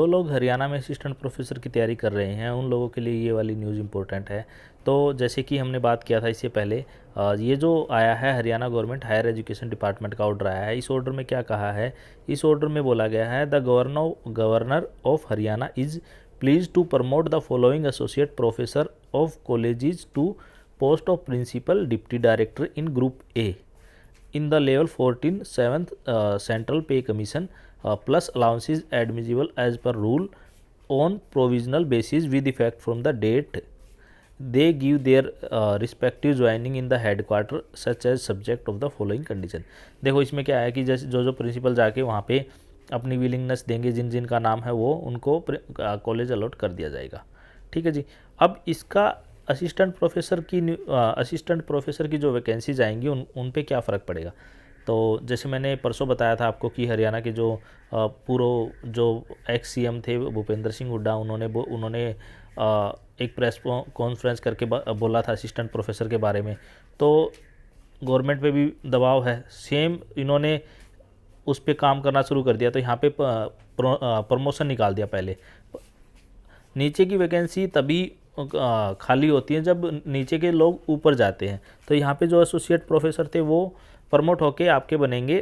जो लोग हरियाणा में असिस्टेंट प्रोफेसर की तैयारी कर रहे हैं उन लोगों के लिए ये वाली न्यूज़ इम्पोर्टेंट है। तो जैसे कि हमने बात किया था इससे पहले, ये जो आया है Haryana government higher education department का ऑर्डर आया है। इस ऑर्डर में क्या कहा है, इस ऑर्डर में बोला गया है the governor of Haryana is pleased to promote the following associate professor of colleges to post of principal deputy director in group A in the level 14 7th central pay commission plus allowances admissible as per rule on provisional basis with effect from the date they give their respective joining in the headquarter such as subject of the following condition। देखो इसमें क्या है कि जैसे जो principal जाके वहाँ पे अपनी विलिंगनेस देंगे, जिन जिन का नाम है वो उनको कॉलेज अलॉट कर दिया जाएगा। ठीक है जी। अब इसका असिस्टेंट प्रोफेसर की जो वैकेंसीज आएंगी उन पे क्या फ़र्क पड़ेगा। तो जैसे मैंने परसों बताया था आपको कि हरियाणा के जो पूर्व जो एक्स सीएम थे भूपेंद्र सिंह हुड्डा, उन्होंने एक प्रेस कॉन्फ्रेंस करके बोला था असिस्टेंट प्रोफेसर के बारे में। तो गवर्नमेंट पे भी दबाव है, सेम इन्होंने उस पर काम करना शुरू कर दिया। तो यहाँ पे प्रमोशन निकाल दिया। पहले नीचे की वैकेंसी तभी खाली होती है जब नीचे के लोग ऊपर जाते हैं। तो यहाँ पे जो एसोसिएट प्रोफेसर थे वो प्रमोट होके आपके बनेंगे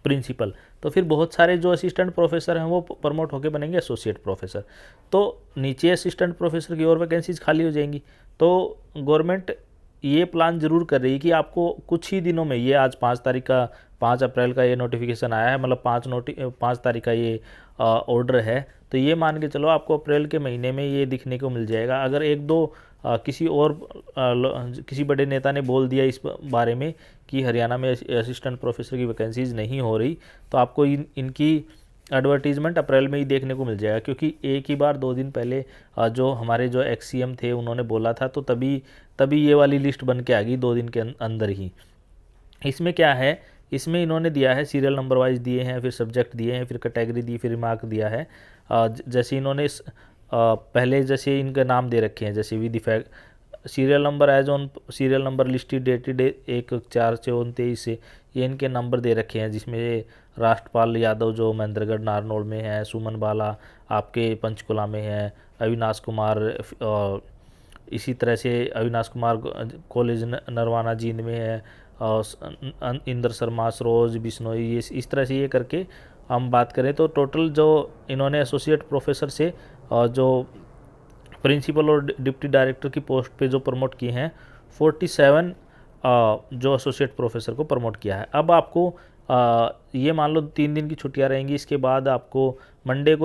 प्रिंसिपल। तो फिर बहुत सारे जो असिस्टेंट प्रोफेसर हैं वो प्रमोट होके बनेंगे एसोसिएट प्रोफेसर। तो नीचे असिस्टेंट प्रोफेसर की और वैकेंसीज खाली हो जाएंगी। तो गवर्नमेंट ये प्लान ज़रूर कर रही है कि आपको कुछ ही दिनों में, ये आज 5 अप्रैल का ये नोटिफिकेशन आया है, मतलब 5 तारीख का ये ऑर्डर है। तो ये मान के चलो आपको अप्रैल के महीने में ये दिखने को मिल जाएगा। अगर एक दो किसी बड़े नेता ने बोल दिया इस बारे में कि हरियाणा में असिस्टेंट प्रोफेसर की वैकेंसीज नहीं हो रही, तो आपको इनकी एडवर्टीज़मेंट अप्रैल में ही देखने को मिल जाएगा। क्योंकि एक ही बार 2 दिन पहले जो हमारे जो एक्स सीएम थे उन्होंने बोला था, तो तभी ये वाली लिस्ट बन के आ गई 2 दिन के अंदर ही। इसमें क्या है, इसमें इन्होंने दिया है सीरियल नंबर वाइज दिए हैं, फिर सब्जेक्ट दिए हैं, फिर कैटेगरी दी, फिर रिमार्क दिया है। जैसे इन्होंने पहले जैसे इनके नाम दे रखे हैं, जैसे with effect serial number as on serial number listed dated 1/4/23 से ये इनके नंबर दे रखे हैं, जिसमें राष्ट्रपाल यादव जो महेंद्रगढ़ नारनौल में है, सुमन बाला आपके पंचकुला में है, अविनाश कुमार इसी तरह से अविनाश कुमार कॉलेज नरवाना जींद में है, और इंद्र शर्मा सरोज बिश्नोई, ये इस तरह से ये करके हम बात करें तो टोटल जो इन्होंने एसोसिएट प्रोफेसर से जो प्रिंसिपल और डिप्टी डायरेक्टर की पोस्ट पे जो प्रमोट किए हैं 47 जो एसोसिएट प्रोफेसर को प्रमोट किया है। अब आपको ये मान लो 3 दिन की छुट्टियां रहेंगी, इसके बाद आपको मंडे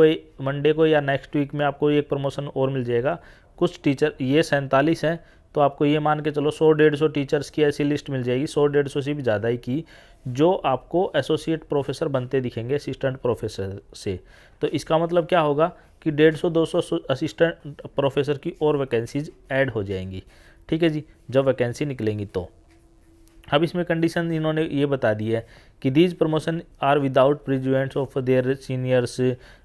को या नेक्स्ट वीक में आपको एक प्रमोशन और मिल जाएगा। कुछ टीचर ये 47 हैं, तो आपको ये मान के चलो 100-150 टीचर्स की ऐसी लिस्ट मिल जाएगी, 100-150 से भी ज़्यादा ही की, जो आपको एसोसिएट प्रोफेसर बनते दिखेंगे असिस्टेंट प्रोफेसर से। तो इसका मतलब क्या होगा कि 150-200 असिस्टेंट प्रोफेसर की और वैकेंसीज ऐड हो जाएंगी। ठीक है जी, जब वैकेंसी निकलेंगी तो। अब इसमें कंडीशन इन्होंने ये बता दी है कि these promotion are without prejudice of their seniors,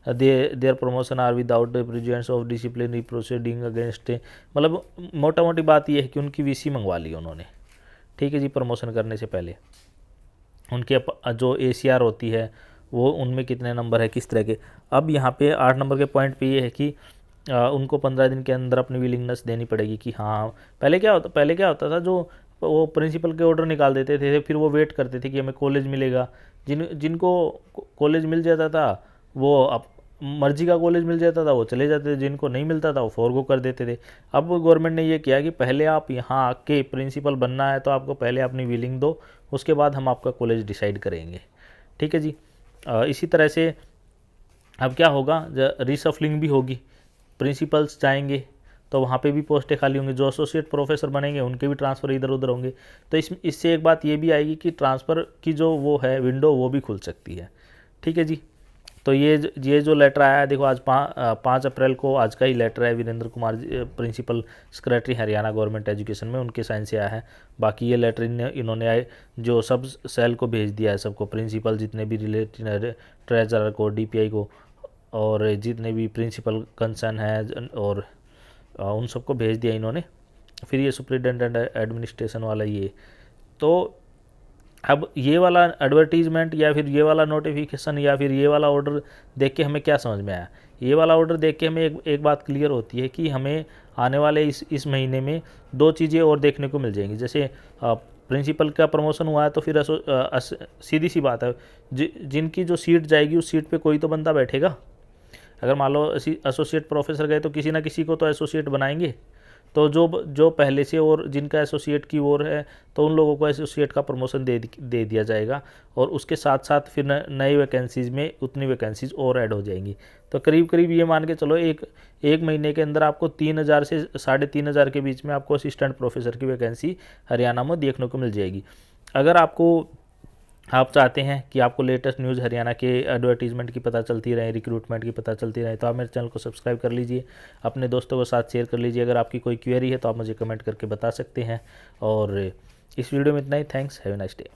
their promotion are without prejudice of disciplinary proceeding against, मतलब मोटा मोटी बात ये है कि उनकी वीसी मंगवा ली उन्होंने। ठीक है जी, प्रमोशन करने से पहले उनके जो एसीआर होती है वो उनमें कितने नंबर है, किस तरह के। अब यहाँ पे 8 नंबर के पॉइंट पे ये है कि उनको 15 दिन के अंदर अपनी विलिंगनेस देनी पड़ेगी कि हाँ। पहले क्या होता था, जो वो प्रिंसिपल के ऑर्डर निकाल देते थे, फिर वो वेट करते थे कि हमें कॉलेज मिलेगा। जिनको कॉलेज मिल जाता था वो अब मर्जी का कॉलेज मिल जाता था वो चले जाते थे, जिनको नहीं मिलता था वो फॉरगो कर देते थे। अब गवर्नमेंट ने ये किया कि पहले आप यहाँ आके प्रिंसिपल बनना है तो आपको पहले अपनी विलिंग दो, उसके बाद हम आपका कॉलेज डिसाइड करेंगे। ठीक है जी। इसी तरह से अब क्या होगा, रीसफलिंग भी होगी, प्रिंसिपल्स जाएंगे तो वहाँ पे भी पोस्टें खाली होंगी, जो एसोसिएट प्रोफेसर बनेंगे उनके भी ट्रांसफ़र इधर उधर होंगे। तो इससे एक बात ये भी आएगी कि ट्रांसफ़र की जो वो है विंडो वो भी खुल सकती है। ठीक है जी। तो ये जो लेटर आया है, देखो आज 5 अप्रैल को आज का ही लेटर है, Virendra Kumar principal secretary Haryana government education में, उनके साइन से आया है। बाकी ये लेटर इन्होंने आए जो सब सेल को भेज दिया है, सबको, प्रिंसिपल जितने भी रिलेटेड, ट्रेजरर को, डीपीआई को, और जितने भी प्रिंसिपल कंसर्न है और उन सबको भेज दिया इन्होंने। फिर ये सुप्रिटेंडेंट एडमिनिस्ट्रेशन वाला ये, तो अब ये वाला एडवर्टीजमेंट या फिर ये वाला नोटिफिकेशन या फिर ये वाला ऑर्डर देख के हमें क्या समझ में आया, ये वाला ऑर्डर देख के हमें एक बात क्लियर होती है कि हमें आने वाले इस महीने में 2 चीज़ें और देखने को मिल जाएंगी। जैसे प्रिंसिपल का प्रमोशन हुआ है तो फिर सीधी सी बात है, जिनकी जो सीट जाएगी उस सीट पे कोई तो बंदा बैठेगा। अगर मान लो एसोसिएट प्रोफेसर गए तो किसी ना किसी को तो एसोसिएट बनाएंगे। तो जो पहले से और जिनका एसोसिएट की ओर है तो उन लोगों को एसोसिएट का प्रमोशन दे दिया जाएगा, और उसके साथ साथ फिर नई वैकेंसीज़ में उतनी वैकेंसीज़ और ऐड हो जाएंगी। तो करीब करीब ये मान के चलो एक महीने के अंदर आपको 3000 से 3500 के बीच में आपको असिस्टेंट प्रोफेसर की वैकेंसी हरियाणा में देखने को मिल जाएगी। अगर आप चाहते हैं कि आपको लेटेस्ट न्यूज़ हरियाणा के एडवर्टीजमेंट की पता चलती रहे, रिक्रूटमेंट की पता चलती रहे, तो आप मेरे चैनल को सब्सक्राइब कर लीजिए, अपने दोस्तों के साथ शेयर कर लीजिए। अगर आपकी कोई क्वेरी है तो आप मुझे कमेंट करके बता सकते हैं। और इस वीडियो में इतना ही। Thanks, have a nice day.